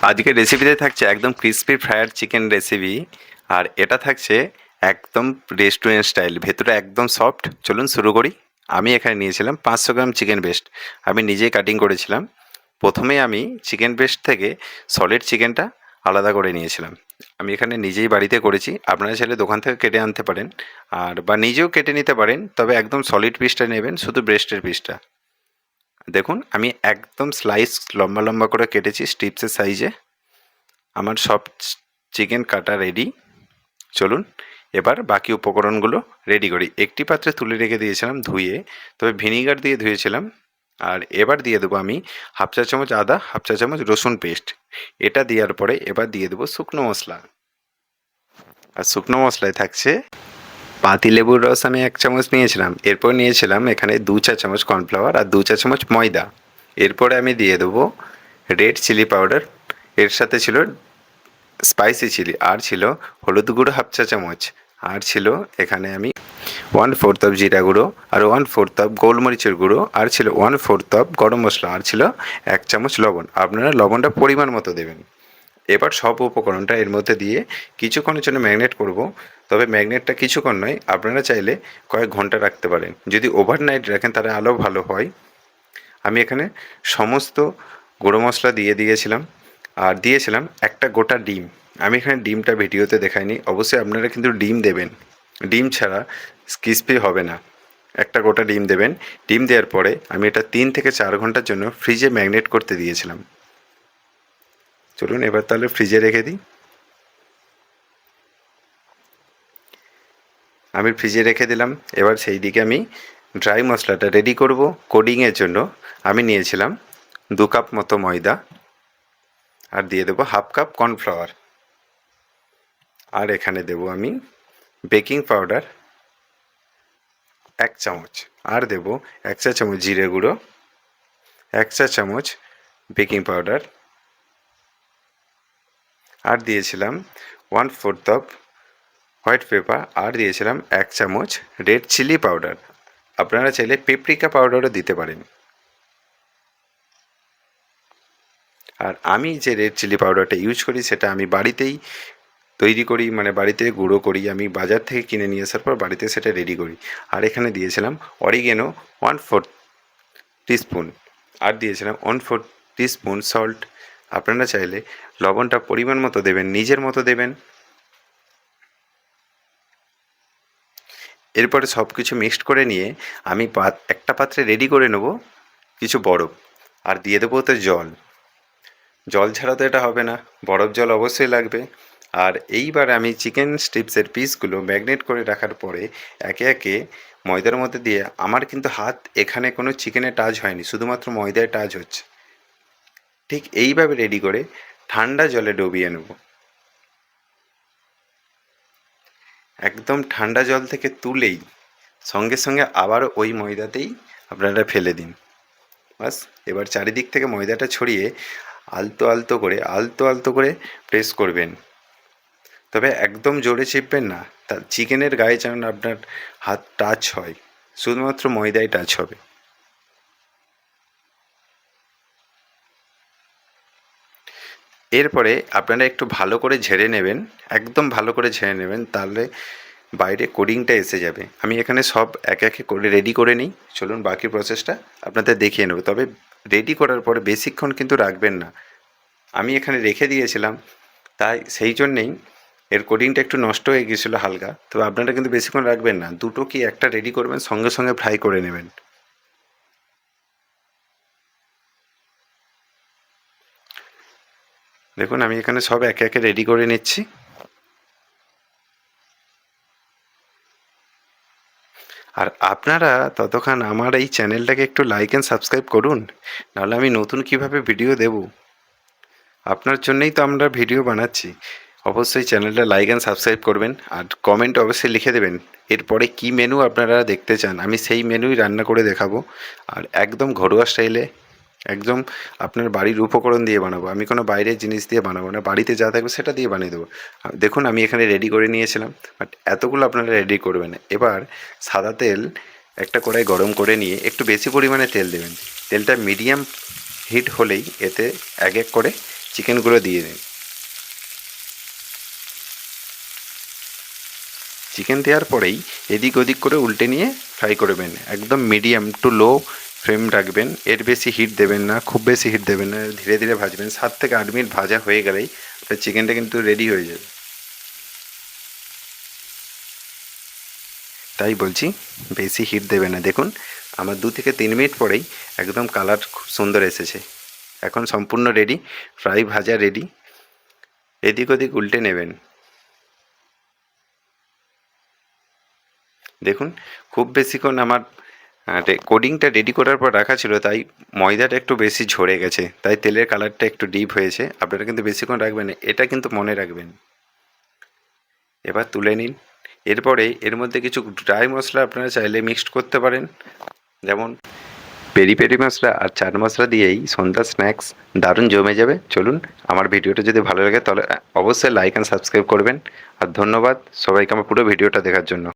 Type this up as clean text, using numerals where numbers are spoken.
আজকের রেসিপিতে থাকছে একদম ক্রিস্পি ফ্রায়ার চিকেন রেসিপি, আর এটা থাকছে একদম রেস্টুরেন্ট স্টাইল, ভেতরে একদম সফট। চলুন শুরু করি। আমি এখানে নিয়েছিলাম 500 গ্রাম চিকেন ব্রেস্ট। আমি নিজেই কাটিং করেছিলাম। প্রথমে আমি চিকেন ব্রেস্ট থেকে সলিড চিকেনটা আলাদা করে নিয়েছিলাম। আমি এখানে নিজেই বাড়িতে করেছি, আপনারা চাইলে দোকান থেকে কেটে আনতে পারেন, আর বা নিজেও কেটে নিতে পারেন, তবে একদম সলিড পিসটা নেবেন, শুধু ব্রেস্টের পিসটা। দেখুন আমি একদম স্লাইস লম্বা লম্বা করে কেটেছি স্ট্রিপসের সাইজে। আমার সব চিকেন কাটা রেডি। চলুন এবার বাকি উপকরণগুলো রেডি করি। একটি পাত্রে তুলে রেখে দিয়েছিলাম ধুয়ে, তবে ভিনিগার দিয়ে ধুয়েছিলাম। আর এবার দিয়ে দেবো আমি হাফ চা চামচ আদা, হাফ চা চামচ রসুন পেস্ট। এটা দেওয়ার পরে এবার দিয়ে দেবো শুকনো মশলা। আর শুকনো মশলায় থাকছে পাতিলেবুর রস আমি 1 চামচ নিয়েছিলাম। এরপর নিয়েছিলাম এখানে 2 চা চামচ কর্নফ্লাওয়ার আর 2 চা চামচ ময়দা। এরপরে আমি দিয়ে দেবো রেড চিলি পাউডার। এর সাথে ছিল স্পাইসি চিলি, আর ছিল হলুদ গুঁড়ো হাফ চা চামচ, আর ছিল এখানে আমি 1/4 জিরা গুঁড়ো, আর 1/4 গোলমরিচের গুঁড়ো, আর ছিল 1/4 গরম মশলা, আর ছিল 1 চামচ লবণ। আপনারা লবণটা পরিমাণ মতো দেবেন। এবার সব উপকরণটা এর মধ্যে দিয়ে কিছুক্ষণের জন্য ম্যাগনেট করব। তবে ম্যাগনেটটা কিছুক্ষণ নয়, আপনারা চাইলে কয়েক ঘন্টা রাখতে পারেন। যদি ওভারনাইট রাখেন তাহলে আরও ভালো হয়। আমি এখানে সমস্ত গুঁড়ো মশলা দিয়ে দিয়েছিলাম, আর দিয়েছিলাম একটা গোটা ডিম। আমি এখানে ডিমটা ভিডিওতে দেখাইনি, অবশ্যই আপনারা কিন্তু ডিম দেবেন। ডিম ছাড়া ক্রিস্পি হবে না। একটা গোটা ডিম দেবেন। ডিম দেওয়ার পরে আমি এটা 3 থেকে 4 ঘন্টার জন্য ফ্রিজে ম্যাগনেট করতে দিয়েছিলাম। চলুন এবার তাহলে ফ্রিজে রেখে দিই। আমি ফ্রিজে রেখে দিলাম। এবার সেই দিকে আমি ড্রাই মশলাটা রেডি করব। কোডিংয়ের জন্য আমি নিয়েছিলাম 2 কাপ মতো ময়দা, আর দিয়ে দেবো হাফ কাপ কর্নফ্লাওয়ার, আর এখানে দেবো আমি বেকিং পাউডার 1 চামচ, আর দেবো 1 চা চামচ জিরে গুঁড়ো, 1 চা চামচ বেকিং পাউডার, আর দিয়েছিলাম 1/4 হোয়াইট পেপার, আর দিয়েছিলাম 1 চামচ রেড চিলি পাউডার। আপনারা চাইলে পেপরিকা পাউডারও দিতে পারেন। আর আমি যে রেড চিলি পাউডারটা ইউজ করি সেটা আমি বাড়িতেই তৈরি করি, মানে বাড়িতে গুঁড়ো করি। আমি বাজার থেকে কিনে নিয়ে আসার পর বাড়িতে সেটা রেডি করি। আর এখানে দিয়েছিলাম অরিগেনো 1/4 টিস্পুন, আর দিয়েছিলাম 1/4 টিস্পুন সল্ট। আপনারা চাইলে লবণটা পরিমাণ মতো দেবেন, নিজের মতো দেবেন। এরপরে সব কিছু মিক্সড করে নিয়ে আমি একটা পাত্রে রেডি করে নেব কিছু বরফ, আর দিয়ে দেবো ওতে জল। জল ছাড়া তো এটা হবে না, বরফ জল অবশ্যই লাগবে। আর এইবার আমি চিকেন স্ট্রিপসের পিসগুলো ম্যাগনেট করে রাখার পরে একে একে ময়দার মধ্যে দিয়ে, আমার কিন্তু হাত এখানে কোনো চিকেনে টাচ হয়নি, শুধুমাত্র ময়দায় টাচ হচ্ছে। ঠিক এইভাবে রেডি করে ঠান্ডা জলে ডুবিয়ে নেব। একদম ঠান্ডা জল থেকে তুলেই সঙ্গে সঙ্গে আবার ওই ময়দাতেই আপনারা ফেলে দিন। বাস, এবার চারিদিক থেকে ময়দাটা ছড়িয়ে আলতো আলতো করে প্রেস করবেন। তবে একদম জোরে চিপবেন না, তা চিকেনের গায়ে যেন আপনার হাত টাচ হয়, শুধুমাত্র ময়দায় টাচ হবে। এরপরে আপনারা একটু ভালো করে ঝেড়ে নেবেন, একদম ভালো করে ঝেড়ে নেবেন, তাহলে বাইরে কোডিংটা এসে যাবে। আমি এখানে সব একে একে করে রেডি করে নিই। চলুন বাকি প্রসেসটা আপনাদের দেখিয়ে নেব। তবে রেডি করার পরে বেশিক্ষণ কিন্তু রাখবেন না। আমি এখানে রেখে দিয়েছিলাম, তাই সেই জন্যেই এর কোডিংটা একটু নষ্ট হয়ে গিয়েছিলো হালকা। তবে আপনারা কিন্তু বেশিক্ষণ রাখবেন না, দুটো কি একটা রেডি করবেন, সঙ্গে সঙ্গে ফ্রাই করে নেবেন। দেখুন আমি এখানে সব একে একে রেডি করে নিচ্ছি। আর আপনারা ততক্ষণ আমার এই চ্যানেলটাকে একটু লাইক অ্যান্ড সাবস্ক্রাইব করুন, নাহলে আমি নতুন কিভাবে ভিডিও দেব। আপনার জন্যই তো আমরা ভিডিও বানাচ্ছি। অবশ্যই চ্যানেলটা লাইক অ্যান্ড সাবস্ক্রাইব করবেন, আর কমেন্ট অবশ্যই লিখে দেবেন এরপরে কী মেনু আপনারা দেখতে চান, আমি সেই মেনুই রান্না করে দেখাবো। আর একদম ঘরোয়া স্টাইলে, একদম আপনার বাড়ির উপকরণ দিয়ে বানাবো। আমি কোনো বাইরের জিনিস দিয়ে বানাবো না, বাড়িতে যা থাকবে সেটা দিয়ে বানিয়ে দেবো। দেখুন আমি এখানে রেডি করে নিয়েছিলাম, বাট এতগুলো আপনারা রেডি করবেন। এবার সাদা তেল একটা কড়াই গরম করে নিয়ে একটু বেশি পরিমাণে তেল দেবেন। তেলটা মিডিয়াম হিট হলেই এতে এক এক করে চিকেনগুলো দিয়ে দিন। চিকেন দেওয়ার পরেই এদিক ওদিক করে উল্টে নিয়ে ফ্রাই করবেন। একদম মিডিয়াম টু লো ফ্লেম রাখবেন, এর বেশি হিট দেবেন না, খুব বেশি হিট দেবেন না, ধীরে ধীরে ভাজবেন। 7 থেকে 8 মিনিট ভাজা হয়ে গেলেই আপনার চিকেনটা কিন্তু রেডি হয়ে যাবে। তাই বলছি বেশি হিট দেবে না। দেখুন আমার 2 থেকে 3 মিনিট পরেই একদম কালার খুব সুন্দর এসেছে। এখন সম্পূর্ণ রেডি, ফ্রাই ভাজা রেডি। এদিক ওদিক উল্টে নেবেন। দেখুন খুব বেশিক্ষণ আমার কোডিংটা রেডি করার পর রাখা ছিল, তাই ময়দাটা একটু বেশি ঝরে গেছে, তাই তেলের কালারটা একটু ডিপ হয়েছে। আপনারা কিন্তু বেশিক্ষণ রাখবেন না, এটা কিন্তু মনে রাখবেন। এবার তুলে নিন। এরপরে এর মধ্যে কিছু ড্রাই মশলা আপনারা চাইলে মিক্সড করতে পারেন, যেমন পেরি পেরি মশলা আর চাট মশলা দিয়েই সন্ধ্যার স্ন্যাক্স দারুণ জমে যাবে। চলুন, আমার ভিডিওটা যদি ভালো লাগে তাহলে অবশ্যই লাইক অ্যান্ড সাবস্ক্রাইব করবেন। আর ধন্যবাদ সবাইকে আমার পুরো ভিডিওটা দেখার জন্য।